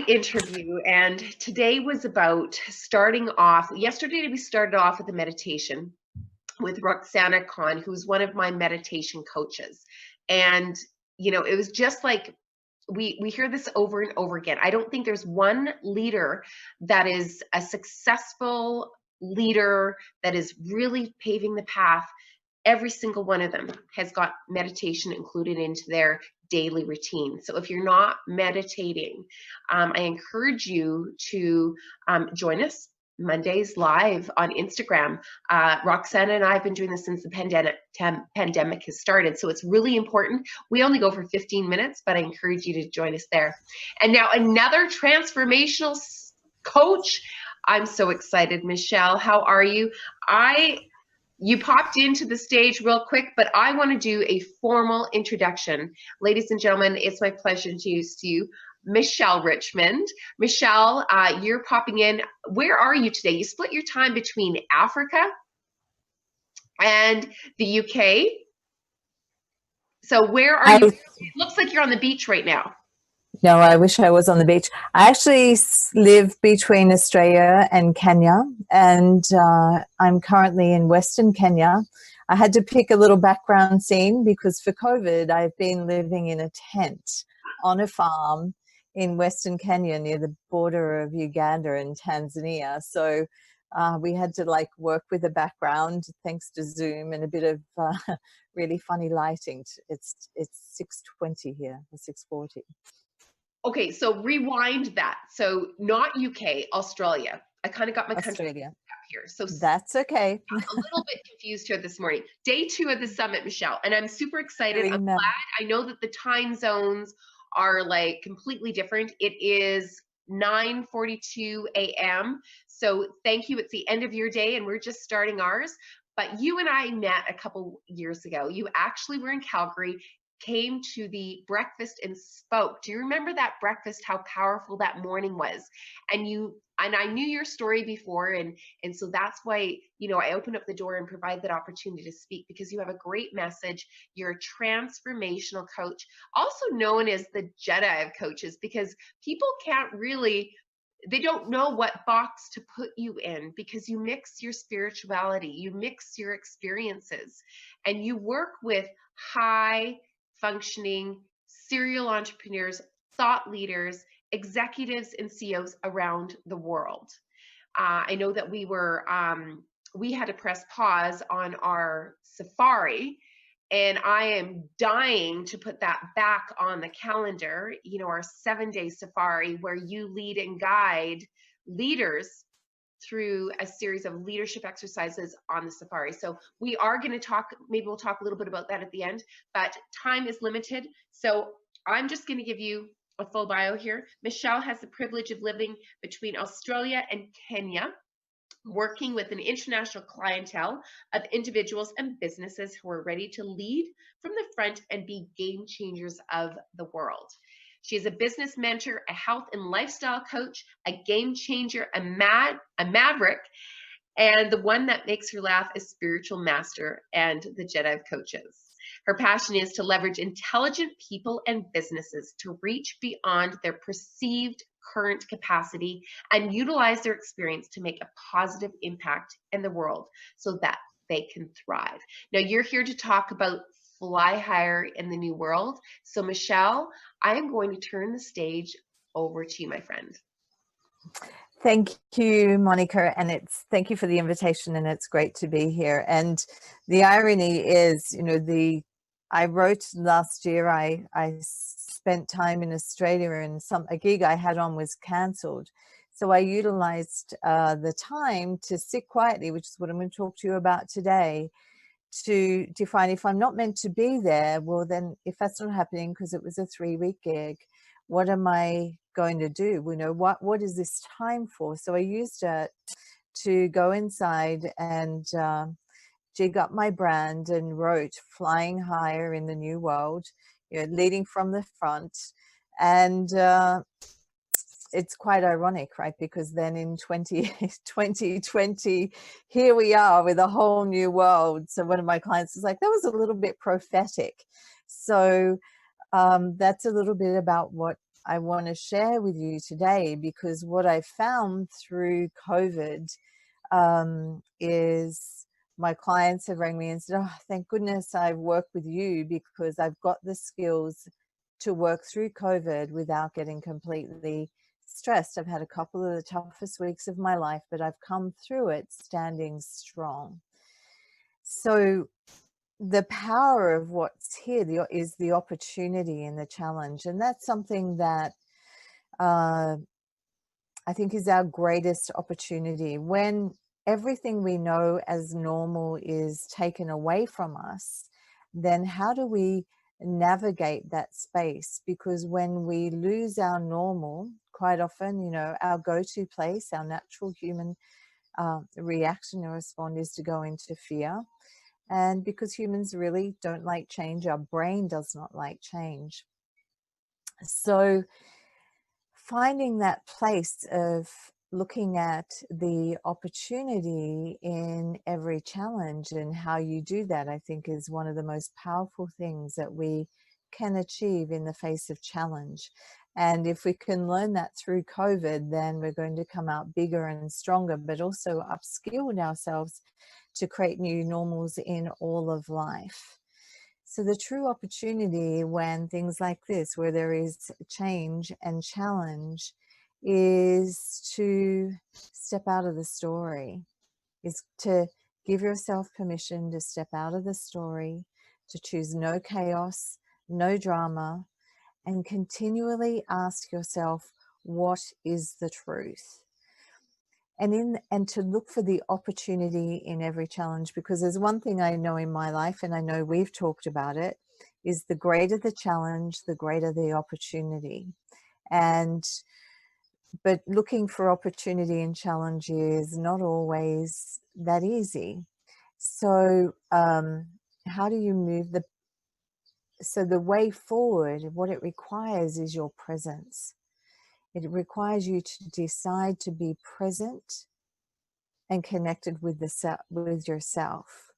interview, and today was about starting off. Yesterday we started off with a meditation with Rukhsana Khan, who's one of my meditation coaches. And, you know, it was just like, we hear this over and over again. I don't think there's one leader that is a successful leader that is really paving the path. Every single one of them has got meditation included into their daily routine. So if you're not meditating, I encourage you to join us Mondays live on Instagram. Rukhsana and I have been doing this since the pandemic has started. So it's really important. We only go for 15 minutes, but I encourage you to join us there. And now another transformational coach. I'm so excited. Michelle, how are you? You popped into the stage real quick, but I want to do a formal introduction. Ladies and gentlemen, it's my pleasure to introduce you, Michelle Richmond. Michelle, you're popping in. Where are you today? You split your time between Africa and the UK. So where are you? It looks like you're on the beach right now. No, I wish I was on the beach. I actually live between Australia and Kenya, and I'm currently in Western Kenya. I had to pick a little background scene because for COVID, I've been living in a tent on a farm in Western Kenya near the border of Uganda and Tanzania. So we had to like work with the background thanks to Zoom and a bit of really funny lighting. It's 6:20 here, or 6:40. Okay, so rewind that. So not UK, Australia. I kind of got my country up here. So that's okay. I'm a little bit confused here this morning. Day 2 of the summit, Michelle, and I'm super excited. I'm glad. I know that the time zones are like completely different. It is 9:42 a.m. So thank you. It's the end of your day and we're just starting ours. But you and I met a couple years ago. You actually were in Calgary, came to the breakfast and spoke. Do you remember that breakfast, how powerful that morning was? And I knew your story before, and so that's why, you know, I opened up the door and provide that opportunity to speak, because you have a great message. You're a transformational coach, also known as the Jedi of coaches, because people can't really, they don't know what box to put you in, because you mix your spirituality, you mix your experiences, and you work with high functioning serial entrepreneurs, thought leaders, executives, and CEOs around the world. I know that we had to press pause on our safari, and I am dying to put that back on the calendar, you know, our 7-day safari where you lead and guide leaders through a series of leadership exercises on the safari. So we are going to talk, maybe we'll talk a little bit about that at the end, but time is limited. So I'm just going to give you a full bio here. Michelle has the privilege of living between Australia and Kenya, working with an international clientele of individuals and businesses who are ready to lead from the front and be game changers of the world. She is a business mentor, a health and lifestyle coach, a game changer, a maverick, and the one that makes her laugh, a spiritual master, and the Jedi of coaches. Her passion is to leverage intelligent people and businesses to reach beyond their perceived current capacity and utilize their experience to make a positive impact in the world so that they can thrive. Now, you're here to talk about fly higher in the new world. So Michelle, I am going to turn the stage over to you, my friend. Thank you, Monica, and thank you for the invitation, and it's great to be here. And the irony is, you know, I wrote last year, I spent time in Australia, and a gig I had on was cancelled. So I utilized the time to sit quietly, which is what I'm going to talk to you about today, to define if I'm not meant to be there, well then if that's not happening because it was a 3-week gig, what am I going to do? You know, what is this time for? So I used it to go inside and jig up my brand and wrote Flying Higher in the New World, you know, leading from the front. And it's quite ironic, right? Because then in 2020, here we are with a whole new world. So one of my clients was like, that was a little bit prophetic. So that's a little bit about what I want to share with you today, because what I found through COVID is my clients have rang me and said, oh, thank goodness I've worked with you, because I've got the skills to work through COVID without getting completely stressed. I've had a couple of the toughest weeks of my life, but I've come through it standing strong. So the power of what's here is the opportunity and the challenge. And that's something that I think is our greatest opportunity. When everything we know as normal is taken away from us, then how do we navigate that space? Because when we lose our normal, quite often, you know, our go-to place, our natural human reaction or respond is to go into fear. And because humans really don't like change, our brain does not like change. So finding that place of looking at the opportunity in every challenge and how you do that, I think, is one of the most powerful things that we can achieve in the face of challenge. And if we can learn that through COVID, then we're going to come out bigger and stronger, but also upskilled ourselves to create new normals in all of life. So the true opportunity when things like this, where there is change and challenge, is to step out of the story, is to give yourself permission to step out of the story, to choose no chaos, no drama, and continually ask yourself, what is the truth? And to look for the opportunity in every challenge, because there's one thing I know in my life, and I know we've talked about it, is the greater the challenge, the greater the opportunity. But looking for opportunity and challenge is not always that easy. So how do you move so the way forward, what it requires is your presence. It requires you to decide to be present and connected with yourself,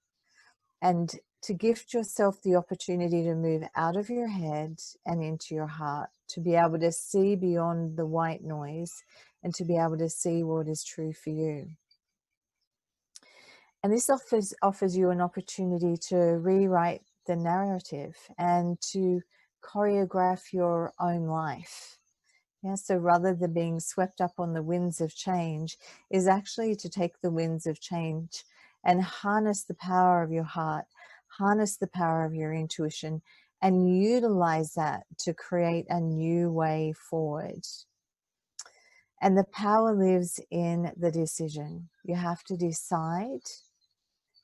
and to gift yourself the opportunity to move out of your head and into your heart, to be able to see beyond the white noise and to be able to see what is true for you. And this offers you an opportunity to rewrite the narrative and to choreograph your own life. Yeah, so rather than being swept up on the winds of change, is actually to take the winds of change and harness the power of your heart, harness the power of your intuition, and utilize that to create a new way forward. And the power lives in the decision. You have to decide,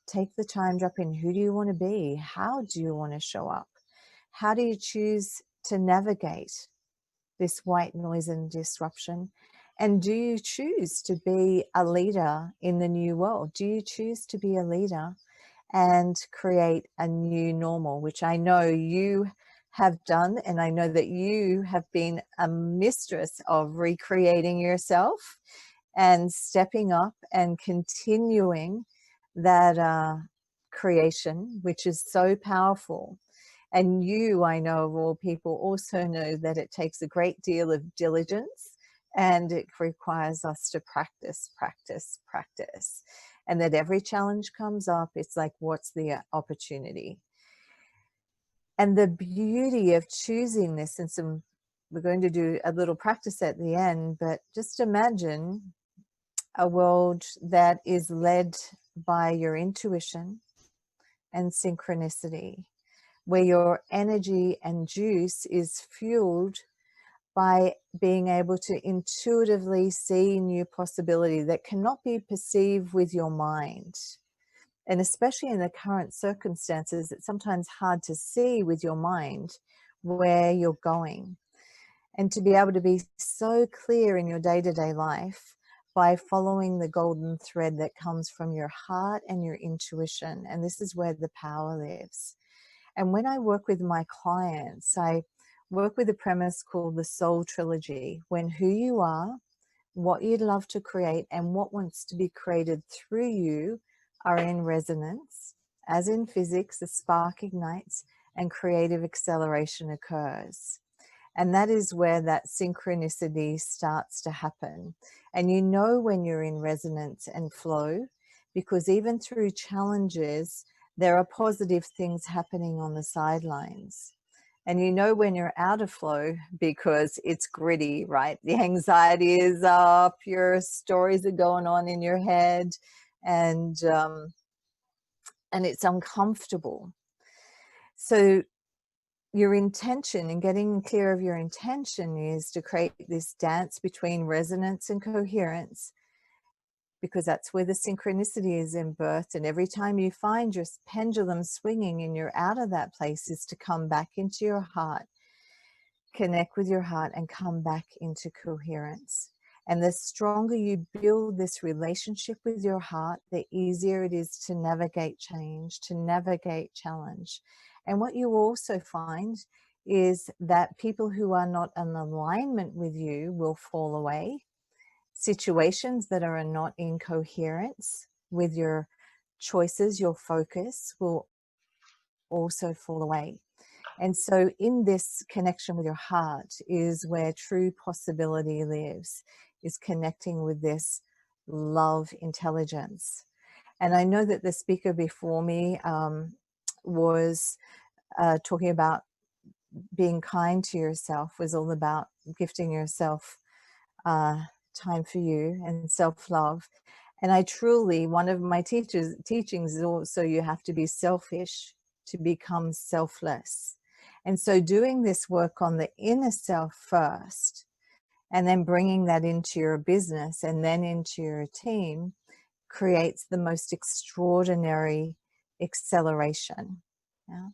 take the time, drop in, who do you want to be? How do you want to show up? How do you choose to navigate this white noise and disruption? And do you choose to be a leader in the new world? Do you choose to be a leader and create a new normal, which I know you have done, and I know that you have been a mistress of recreating yourself and stepping up and continuing that creation, which is so powerful. And you, I know of all people, also know that it takes a great deal of diligence, and it requires us to practice, practice, practice. And that every challenge comes up, it's like, what's the opportunity? And the beauty of choosing this, and we're going to do a little practice at the end, but just imagine a world that is led by your intuition and synchronicity, where your energy and juice is fueled by being able to intuitively see new possibility that cannot be perceived with your mind. And especially in the current circumstances, it's sometimes hard to see with your mind where you're going. And to be able to be so clear in your day-to-day life by following the golden thread that comes from your heart and your intuition. And this is where the power lives. And when I work with my clients, I work with a premise called the Soul Trilogy, when who you are, what you'd love to create, and what wants to be created through you are in resonance. As in physics, a spark ignites and creative acceleration occurs. And that is where that synchronicity starts to happen. And you know when you're in resonance and flow, because even through challenges, there are positive things happening on the sidelines. And you know when you're out of flow because it's gritty, right? The anxiety is up, your stories are going on in your head, and it's uncomfortable. So your intention, and getting clear of your intention, is to create this dance between resonance and coherence, because that's where the synchronicity is in birth. And every time you find your pendulum swinging and you're out of that place, is to come back into your heart, connect with your heart, and come back into coherence. And the stronger you build this relationship with your heart, the easier it is to navigate change, to navigate challenge. And what you also find is that people who are not in alignment with you will fall away. Situations that are not in coherence with your choices, your focus, will also fall away. And so in this connection with your heart is where true possibility lives, is connecting with this love intelligence. And I know that the speaker before me was talking about being kind to yourself, was all about gifting yourself time for you and self-love. And I truly, one of my teachings is also, you have to be selfish to become selfless. And so doing this work on the inner self first, and then bringing that into your business and then into your team, creates the most extraordinary acceleration. Yeah.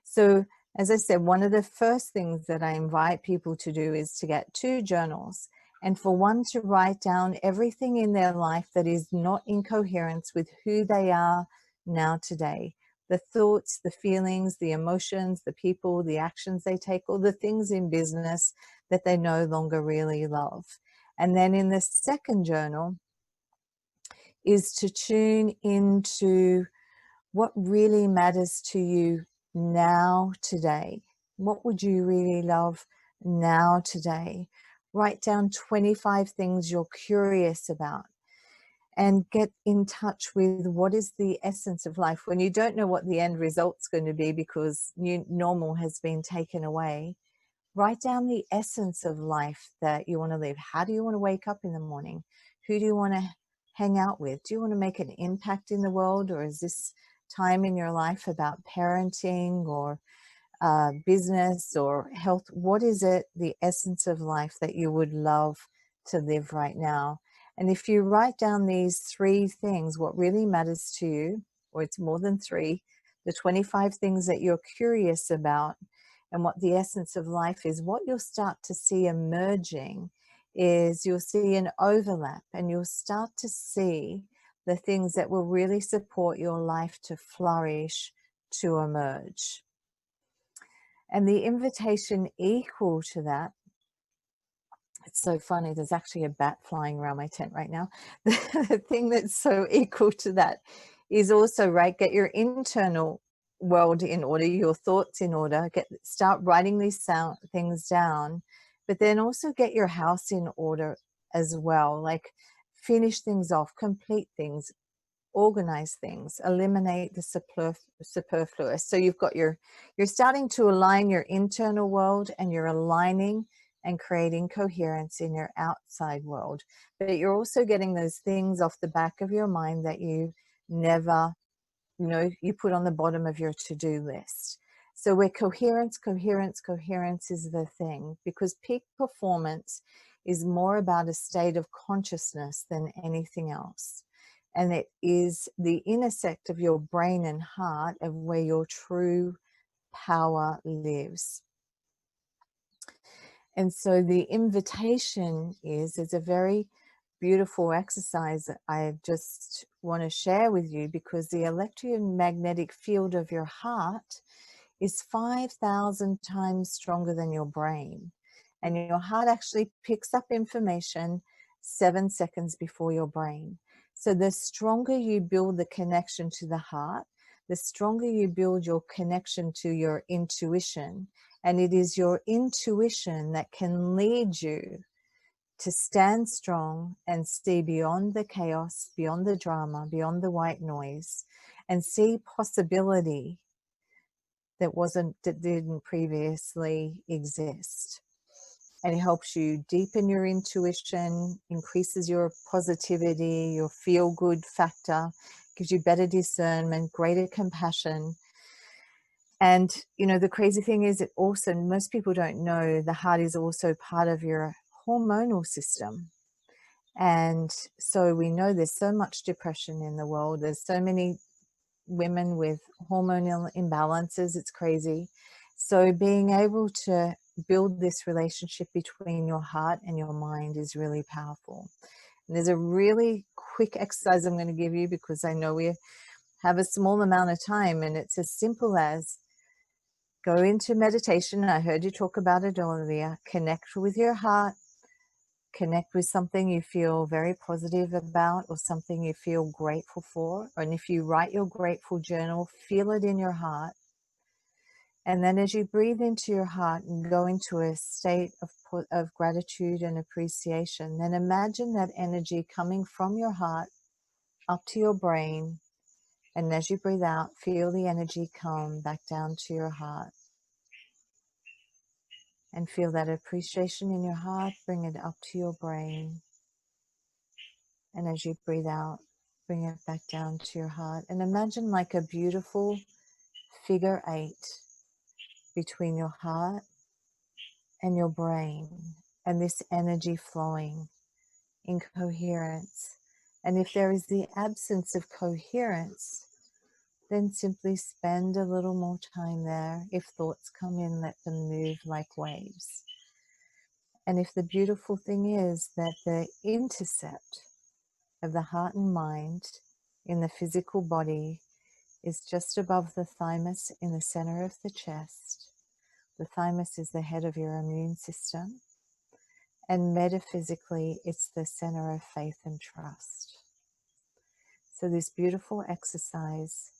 So as I said, one of the first things that I invite people to do is to get 2 journals, and for one to write down everything in their life that is not in coherence with who they are now today. The thoughts, the feelings, the emotions, the people, the actions they take, or the things in business that they no longer really love. And then in the second journal is to tune into what really matters to you now today. What would you really love now today? Write down 25 things you're curious about, and get in touch with what is the essence of life. When you don't know what the end result's going to be because normal has been taken away, write down the essence of life that you want to live. How do you want to wake up in the morning? Who do you want to hang out with? Do you want to make an impact in the world, or is this time in your life about parenting or business or health? What is it, the essence of life that you would love to live right now? And if you write down these 3 things, what really matters to you, or it's more than 3, the 25 things that you're curious about, and what the essence of life is, what you'll start to see emerging is you'll see an overlap, and you'll start to see the things that will really support your life to flourish, to emerge. And the invitation equal to that, it's so funny, there's actually a bat flying around my tent right now. The thing that's so equal to that is also, right, get your internal world in order, your thoughts in order, start writing these things down, but then also get your house in order as well. Like, finish things off, complete things, organize things, eliminate the superfluous. So you've got you're starting to align your internal world, and you're aligning and creating coherence in your outside world. But you're also getting those things off the back of your mind that you never, you put on the bottom of your to-do list. So where coherence is the thing, because peak performance is more about a state of consciousness than anything else. And it is the intersect of your brain and heart of where your true power lives. And so the invitation is a very beautiful exercise that I just want to share with you, because the electromagnetic field of your heart is 5,000 times stronger than your brain. And your heart actually picks up information 7 seconds before your brain. So the stronger you build the connection to the heart, the stronger you build your connection to your intuition, And it is your intuition that can lead you to stand strong and see beyond the chaos, beyond the drama, beyond the white noise, and see possibility that didn't previously exist. And it helps you deepen your intuition, increases your positivity, your feel-good factor, gives you better discernment, greater compassion. And, you know, the crazy thing is, it also, most people don't know, the heart is also part of your hormonal system. And so we know there's so much depression in the world. There's so many women with hormonal imbalances. It's crazy. So being able to build this relationship between your heart and your mind is really powerful. And there's a really quick exercise I'm going to give you, because I know we have a small amount of time, and it's as simple as go into meditation. I heard you talk about it earlier. Connect with your heart. Connect with something you feel very positive about, or something you feel grateful for. And if you write your grateful journal, feel it in your heart. And then as you breathe into your heart and go into a state of gratitude and appreciation, then imagine that energy coming from your heart up to your brain. And as you breathe out, feel the energy come back down to your heart. And feel that appreciation in your heart, bring it up to your brain. And as you breathe out, bring it back down to your heart. And imagine like a beautiful figure 8 between your heart and your brain, and this energy flowing in coherence. And if there is the absence of coherence, then simply spend a little more time there. If thoughts come in, let them move like waves. And if the beautiful thing is that the intercept of the heart and mind in the physical body is just above the thymus in the center of the chest. The thymus is the head of your immune system. And metaphysically, it's the center of faith and trust. So this beautiful exercise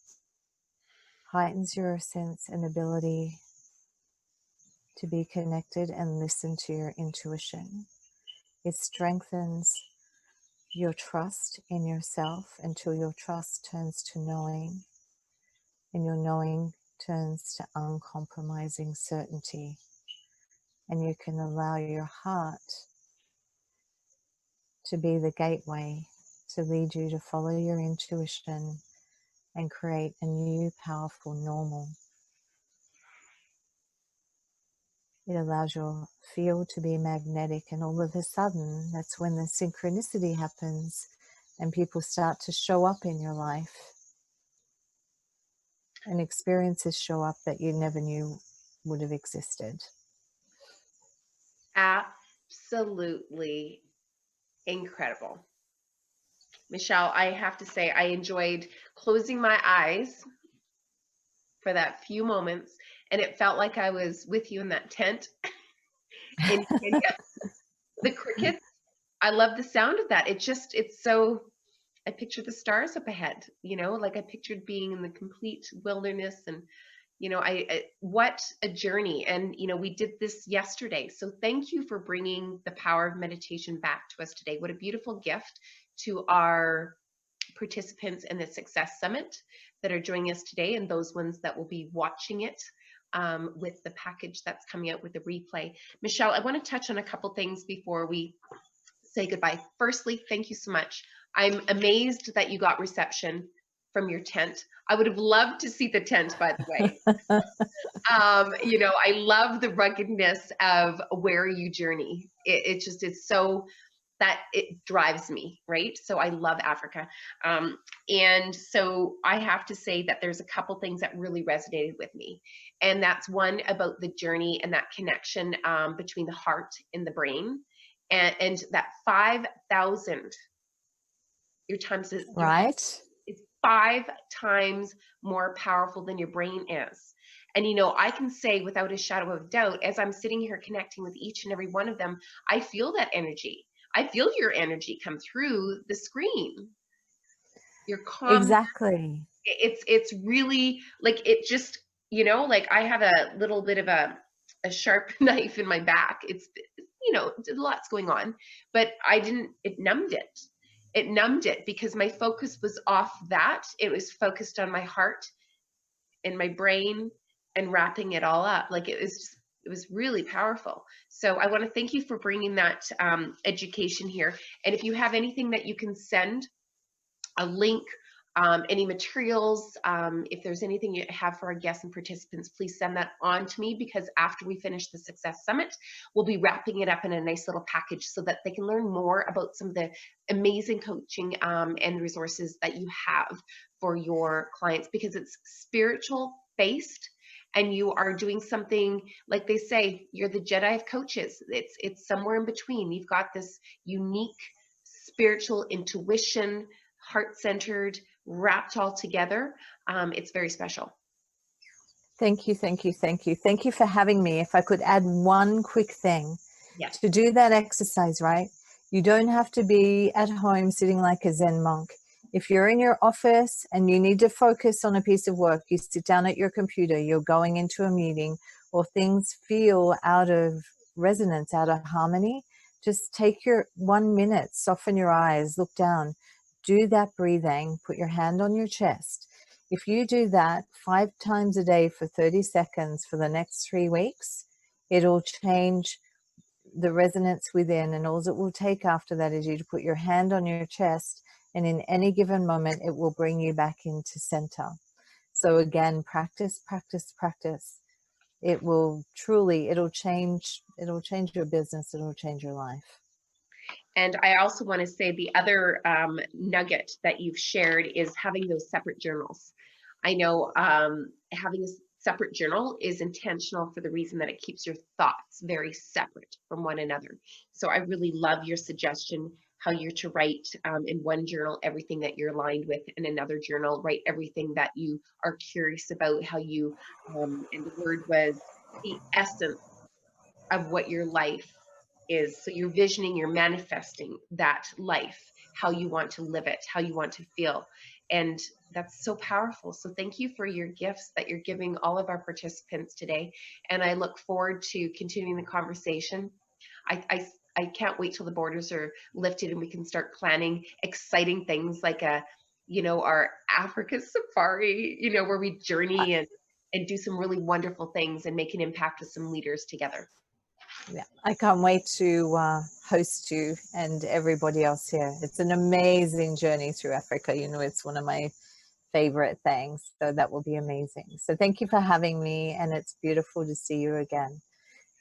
heightens your sense and ability to be connected and listen to your intuition. It strengthens your trust in yourself until your trust turns to knowing, and your knowing turns to uncompromising certainty. And you can allow your heart to be the gateway to lead you to follow your intuition and create a new powerful normal. It allows your field to be magnetic, and all of a sudden, that's when the synchronicity happens and people start to show up in your life, and experiences show up that you never knew would have existed. Absolutely incredible. Michelle, I have to say, I enjoyed closing my eyes for that few moments, and it felt like I was with you in that tent in Kenya. The crickets, I love the sound of that. It's so, I picture the stars up ahead, you know, like I pictured being in the complete wilderness. And you know, what a journey. And you know, we did this yesterday, so thank you for bringing the power of meditation back to us today. What a beautiful gift to our participants in the Success Summit that are joining us today, and those ones that will be watching it with the package that's coming out with the replay. Michelle, I want to touch on a couple things before we say goodbye. Firstly, thank you so much. I'm amazed that you got reception from your tent. I would have loved to see the tent, by the way. You know, I love the ruggedness of where you journey. It's so that it drives me, right? So I love Africa. And so I have to say that there's a couple things that really resonated with me. And that's one about the journey and that connection between the heart and the brain. And that 5,000, your times, Right? it's 5 times more powerful than your brain is. And you know, I can say without a shadow of doubt, as I'm sitting here connecting with each and every one of them, I feel that energy. I feel your energy come through the screen. Your calm. Exactly. It's really like, it just, you know, like I have a little bit of a a sharp knife in my back. It's, you know, lots going on, but it numbed it. It numbed it because my focus was off that. It was focused on my heart and my brain and wrapping it all up. Like it was really powerful. So I want to thank you for bringing that education here. And if you have anything that you can send, a link, any materials, if there's anything you have for our guests and participants, please send that on to me, because after we finish the Success Summit, we'll be wrapping it up in a nice little package so that they can learn more about some of the amazing coaching and resources that you have for your clients, because it's spiritual based. And you are doing something, like they say, you're the Jedi of coaches. It's somewhere in between. You've got this unique spiritual intuition, heart-centered, wrapped all together. It's very special. Thank you, thank you, thank you. Thank you for having me. If I could add one quick thing. Yes. To do that exercise, right? You don't have to be at home sitting like a Zen monk. If you're in your office and you need to focus on a piece of work, you sit down at your computer, you're going into a meeting, or things feel out of resonance, out of harmony, just take your 1 minute, soften your eyes, look down, do that breathing, put your hand on your chest. If you do that 5 times a day for 30 seconds for the next 3 weeks, it'll change the resonance within, and all it will take after that is you to put your hand on your chest, and in any given moment it will bring you back into center. So again, practice, practice, practice. It will truly, it'll change your business, it'll change your life. And I also want to say the other nugget that you've shared is having those separate journals. I know having a separate journal is intentional for the reason that it keeps your thoughts very separate from one another. So I really love your suggestion, how you're to write in one journal everything that you're aligned with, in another journal write everything that you are curious about, how you, and the word was the essence of what your life is. So you're visioning, you're manifesting that life, how you want to live it, how you want to feel. And that's so powerful. So thank you for your gifts that you're giving all of our participants today. And I look forward to continuing the conversation. I can't wait till the borders are lifted and we can start planning exciting things like our Africa safari, where we journey and do some really wonderful things and make an impact with some leaders together. Yeah, I can't wait to host you and everybody else here. It's an amazing journey through Africa. It's one of my favorite things. So that will be amazing. So thank you for having me, and it's beautiful to see you again.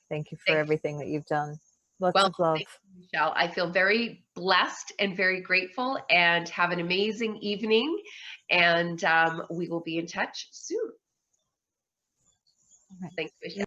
Thank you for everything that you've done. Lots of love. Thank you, Michelle. I feel very blessed and very grateful, and have an amazing evening. And we will be in touch soon. All right. Thanks, Michelle.